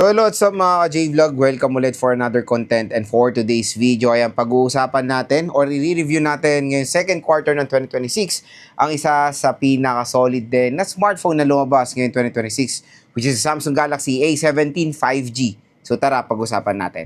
So hello, what's up mga ka-J-Vlog? Welcome ulit for another content, and for today's video ay ang pag-uusapan natin or i-review natin ngayong second quarter ng 2026 ang isa sa pinaka-solid din na smartphone na lumabas ngayong 2026, which is Samsung Galaxy A17 5G. So tara, pag-usapan natin.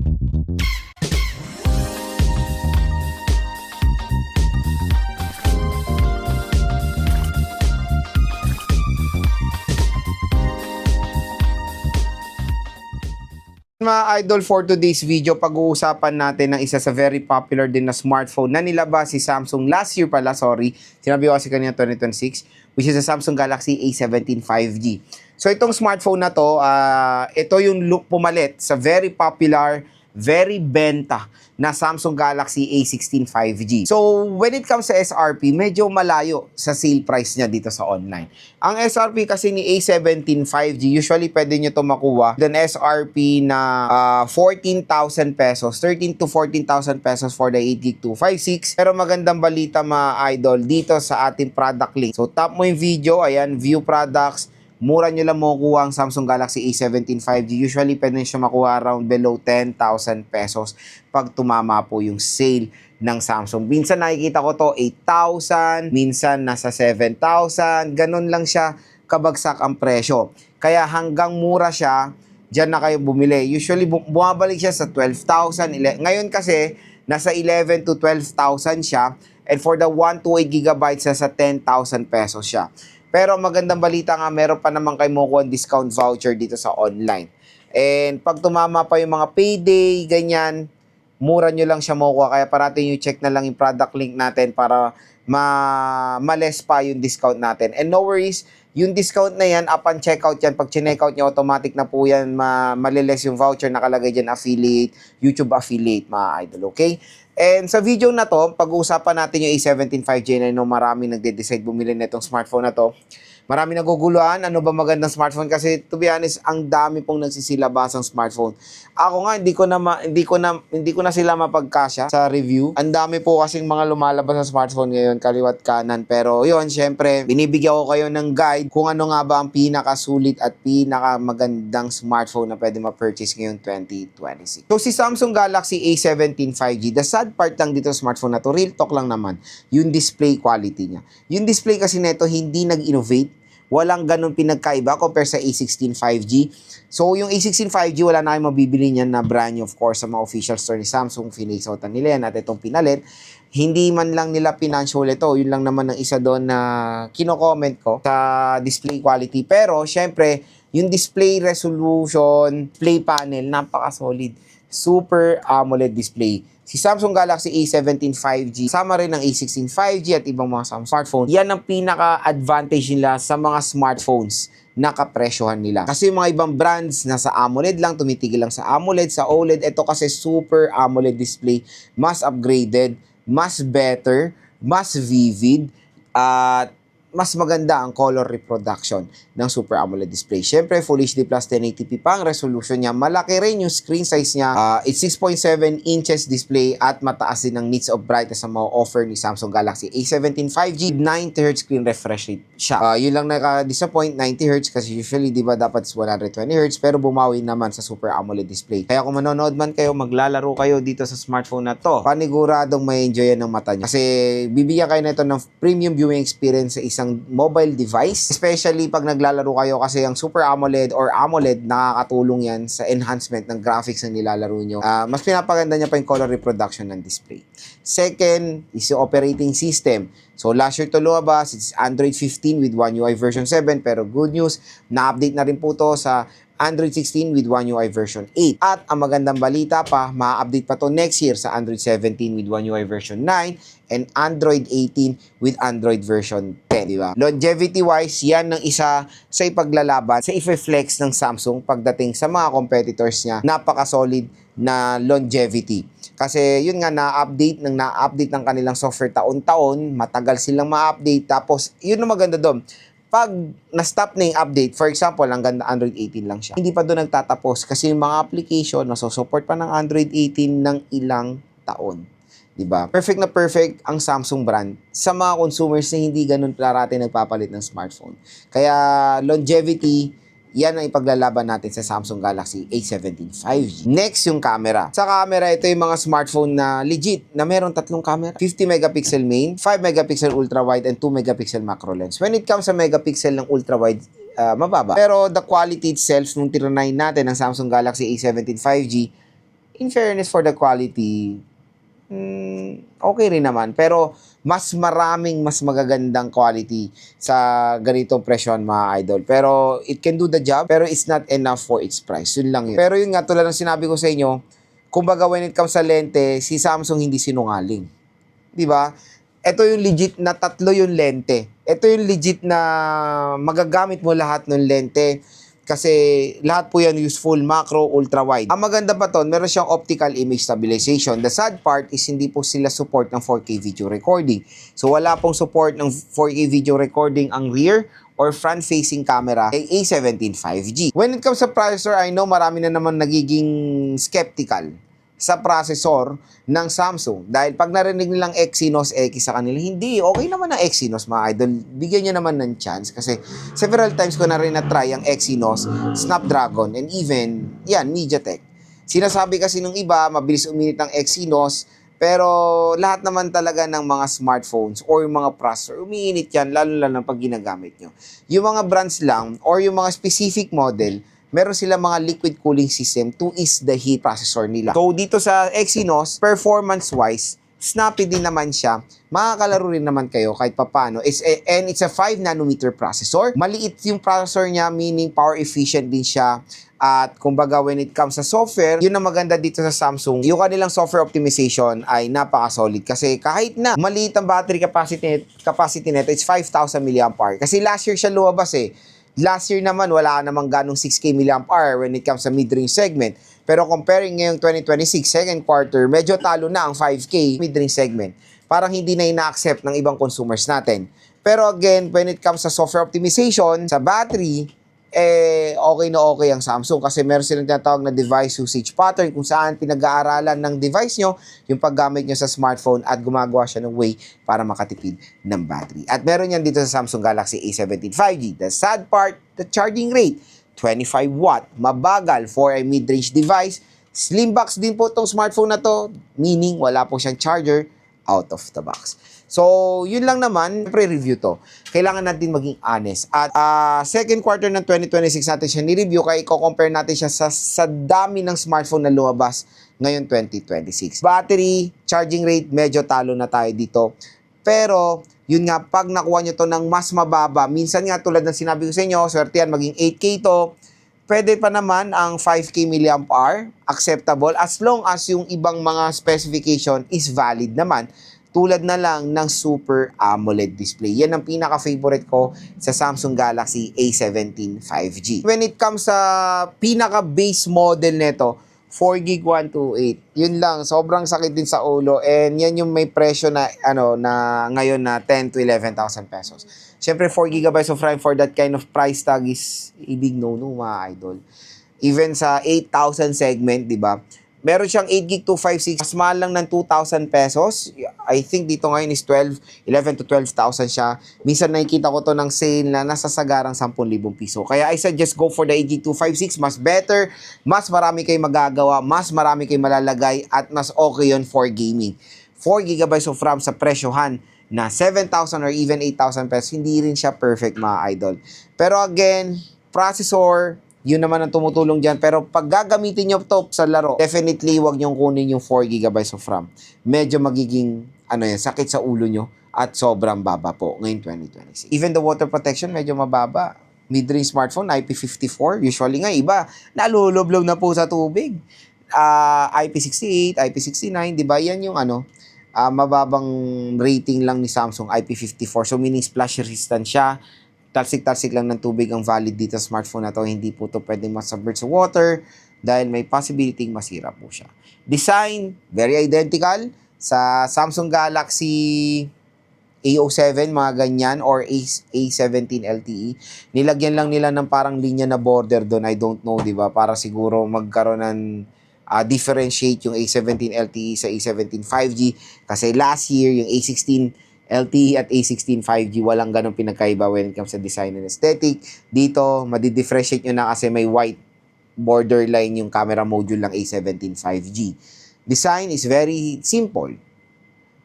Mga idol, for today's video, pag-uusapan natin ng isa sa very popular din na smartphone na nilabas si Samsung last year pala, sorry. Sinabi ko kasi kanina 2026, which is the Samsung Galaxy A17 5G. So itong smartphone na to, ito yung look pumalit sa very popular, very benta na Samsung Galaxy A16 5G. So, when it comes sa SRP, medyo malayo sa sale price niya dito sa online. Ang SRP kasi ni A17 5G, usually pwede nyo ito makuha ng SRP na 14,000 pesos, 13 to 14,000 pesos for the 8GB 256. Pero magandang balita mga idol dito sa ating product link. So, tap mo yung video, ayan, view products. Mura nyo lang makukuha ang Samsung Galaxy A17 5G. Usually, pwede nyo siya makuha around below 10,000 pesos pag tumama po yung sale ng Samsung. Minsan nakikita ko to 8,000, minsan nasa 7,000. Ganun lang siya kabagsak ang presyo. Kaya hanggang mura siya, dyan na kayo bumili. Usually, bumabalik siya sa 12,000. Ngayon kasi, nasa 11 to 12,000 siya. And for the 128GB, nasa 10,000 pesos siya. Pero magandang balita nga, meron pa naman kayo makukuha discount voucher dito sa online. And pag tumama pa yung mga payday, ganyan, mura nyo lang siya makukuha. Kaya parating yung check na lang yung product link natin para ma-less pa yung discount natin. And no worries, yung discount na yan, upon checkout yan, pag checkout nyo, automatic na po yan, maliless yung voucher nakalagay dyan, affiliate, YouTube affiliate, mga idol, okay? And sa video na to, pag-uusapan natin yung A17 5G na marami nagde-decide bumili na itong smartphone na to. Marami naguguluhan, ano ba magandang smartphone? Kasi to be honest, ang dami pong nagsisilabasang smartphone. Ako nga, hindi ko na sila mapagkasya sa review. Ang dami po kasing mga lumalabas na smartphone ngayon, kaliwat kanan. Pero yun, syempre, binibigyan ko kayo ng guide kung ano nga ba ang pinakasulit at pinakamagandang smartphone na pwede ma-purchase ngayon 2026. So si Samsung Galaxy A17 5G, the sad part lang dito sa smartphone na to, real talk lang naman, yung display quality niya. Yung display kasi nito hindi nag-innovate. Walang ganun pinagkaiba compare sa A16 5G. So, yung A16 5G, wala na kayong mabibili niyan na brand new, of course, sa mga official store ni Samsung. Finixoutan nila yan at itong pinalit. Hindi man lang nila pinansure ito. Yun lang naman ang isa doon na kino-comment ko sa display quality. Pero, syempre, yung display resolution, display panel, napaka-solid. Super AMOLED display. Si Samsung Galaxy A17 5G, sama rin ng A16 5G at ibang mga Samsung smartphone. Yan ang pinaka-advantage nila sa mga smartphones na kapresyohan nila. Kasi yung mga ibang brands nasa AMOLED lang, tumitigil lang sa AMOLED, sa OLED. Ito kasi super AMOLED display, mas upgraded, mas better, mas vivid, at mas maganda ang color reproduction ng Super AMOLED display. Siyempre, Full HD Plus 1080p pa ang resolution niya. Malaki rin yung screen size niya. It's 6.7 inches display at mataas din ang nits of brightness ang mga offer ni Samsung Galaxy A17 5G. 90Hz screen refresh rate siya. Yun lang naka-disappoint, 90Hz kasi usually, di ba, dapat 120Hz pero bumawi naman sa Super AMOLED display. Kaya kung manonood man kayo, maglalaro kayo dito sa smartphone na to, paniguradong may enjoy ng mata niyo. Kasi bibigyan kayo na ito ng premium viewing experience sa isang mobile device, especially pag naglalaro kayo kasi ang Super AMOLED or AMOLED nakakatulong yan sa enhancement ng graphics na nilalaro nyo. Mas pinapaganda niya pa yung color reproduction ng display. Second is yung operating system. So last year to lumabas, it's Android 15 with One UI version 7, pero good news, na-update na rin po to sa Android 16 with One UI version 8. At ang magandang balita pa, ma-update pa to next year sa Android 17 with One UI version 9 and Android 18 with Android version 10, di ba? Longevity-wise, yan ng isa sa ipaglalaban sa i-flex ng Samsung pagdating sa mga competitors niya. Napaka-solid na longevity. Kasi yun nga, na-update ng kanilang software taon-taon, matagal silang ma-update. Tapos, yun ang maganda doon. Pag na-stop na yung update, for example, hanggang Android 18 lang siya, hindi pa doon nagtatapos kasi yung mga application, masosupport pa ng Android 18 ng ilang taon. Diba? Perfect na perfect ang Samsung brand sa mga consumers na hindi ganun parati nagpapalit ng smartphone. Kaya longevity, Yan ang ipaglalaban natin sa Samsung Galaxy A17 5G. Next, yung camera. Sa camera, ito yung mga smartphone na legit, na meron tatlong camera. 50 megapixel main, 5 megapixel ultra-wide, and 2 megapixel macro lens. When it comes sa megapixel ng ultra-wide, mababa. Pero the quality itself, nung tinry natin ng Samsung Galaxy A17 5G, in fairness for the quality, okay rin naman. Pero mas magagandang quality sa ganitong presyon, mga idol. Pero it can do the job, pero it's not enough for its price. Yun lang yun. Pero yun nga, tulad ng sinabi ko sa inyo, kumbaga when it comes sa lente, si Samsung hindi sinungaling. Di ba? Ito yung legit na tatlo yung lente. Ito yung legit na magagamit mo lahat ng lente. Kasi lahat po yan useful, macro, ultra-wide. Ang maganda pa to, meron siyang optical image stabilization. The sad part is hindi po sila support ng 4K video recording. So wala pong support ng 4K video recording ang rear or front-facing camera ay A17 5G. When it comes sa processor, I know marami na naman nagiging skeptical sa processor ng Samsung. Dahil pag narinig nilang Exynos X sa kanila, hindi, okay naman ang Exynos, mga idol. Bigyan nyo naman ng chance kasi several times ko na rin na-try ang Exynos, Snapdragon, and even, yan, MediaTek. Sinasabi kasi nung iba, mabilis uminit ang Exynos, pero lahat naman talaga ng mga smartphones or yung mga processor, umiinit yan, lalo pag ginagamit nyo. Yung mga brands lang or yung mga specific model, meron sila mga liquid cooling system to ease the heat processor nila. So, dito sa Exynos, performance-wise, snappy din naman siya. Makakalaro rin naman kayo kahit papano. And it's a 5 nanometer processor. Maliit yung processor niya, meaning power efficient din siya. At kumbaga, when it comes sa software, yun ang maganda dito sa Samsung. Yung kanilang software optimization ay napaka-solid. Kasi kahit na maliit ang battery capacity nito, it's 5,000 mAh. Kasi last year siya lumabas eh. Last year naman, wala namang ganong 6K mAh when it comes sa mid-range segment. Pero comparing ngayong 2026 second quarter, medyo talo na ang 5K mid-range segment. Parang hindi na ina-accept ng ibang consumers natin. Pero again, when it comes sa software optimization, sa battery, okay na okay ang Samsung kasi meron silang tinatawag na device usage pattern kung saan pinag-aaralan ng device nyo yung paggamit nyo sa smartphone at gumagawa siya ng way para makatipid ng battery. At meron yan dito sa Samsung Galaxy A17 5G. The sad part, the charging rate, 25 watt, mabagal for a mid-range device. Slim box din po itong smartphone na to, meaning wala po siyang charger out of the box. So, yun lang naman, pre-review to. Kailangan natin maging honest. At second quarter ng 2026 natin siya ni-review kaya i-compare natin siya sa dami ng smartphone na lumabas ngayon 2026. Battery, charging rate, medyo talo na tayo dito. Pero, yun nga, pag nakuha nyo to ng mas mababa, minsan nga tulad ng sinabi ko sa inyo, swerte yan, maging 8K to, pwede pa naman ang 5K mAh, acceptable, as long as yung ibang mga specification is valid naman. Tulad na lang ng Super AMOLED display. Yan ang pinaka-favorite ko sa Samsung Galaxy A17 5G. When it comes sa pinaka-base model nito, 4GB 128. Yun lang, sobrang sakit din sa ulo. And yan yung may presyo na, na ngayon na 10 to 11,000 pesos. Siyempre, 4GB of RAM for that kind of price tag is a big no-no, mga idol. Even sa 8,000 segment, di ba? Meron siyang 8GB 256, mas mahal lang ng 2,000 pesos. I think dito ngayon is 11 to 12,000 siya. Minsan nakikita ko to ng sale na nasa sagarang 10,000 piso. Kaya I suggest go for the 8GB 256, mas better, mas marami kayo magagawa, mas marami kayo malalagay, at mas okay yun for gaming. 4GB of RAM sa presyohan na 7,000 or even 8,000 pesos, hindi rin siya perfect, mga idol. Pero again, processor, yun naman ang tumutulong dyan. Pero pag gagamitin nyo to sa laro, definitely wag nyong kunin yung 4GB of RAM. Medyo magiging, sakit sa ulo nyo at sobrang baba po ngayong 2026. Even the water protection, medyo mababa. Mid-range smartphone, IP54. Usually nga, iba, nalulublob na po sa tubig. IP68, IP69, di ba? Yan yung mababang rating lang ni Samsung, IP54. So, meaning splash resistant siya. Talsik-talsik lang ng tubig ang valid dito sa smartphone na to. Hindi po to pwedeng masubmerge sa water dahil may possibility masira po siya. Design, very identical sa Samsung Galaxy A07, mga ganyan, or A17 LTE. Nilagyan lang nila ng parang linya na border doon. I don't know, di ba? Para siguro magkaroon ng differentiate yung A17 LTE sa A17 5G. Kasi last year, yung A16 LTE at A16 5G, walang ganong pinagkaiba when it comes sa design and aesthetic. Dito, madidifferentiate nyo na kasi may white borderline yung camera module ng A17 5G. Design is very simple.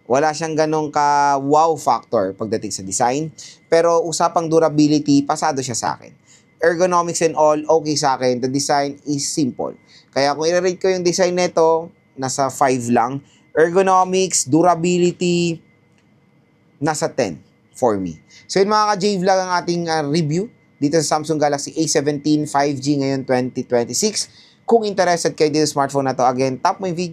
Wala siyang ganong ka-wow factor pagdating sa design. Pero usapang durability, pasado siya sa akin. Ergonomics and all, okay sa akin. The design is simple. Kaya kung i-rate ko yung design nito, nasa 5 lang. Ergonomics, durability, nasa 10 for me. So yun mga ka-J-Vlog ang ating review dito sa Samsung Galaxy A17 5G ngayon 2026. Kung interested kayo dito sa smartphone na to, again, tap mo yung video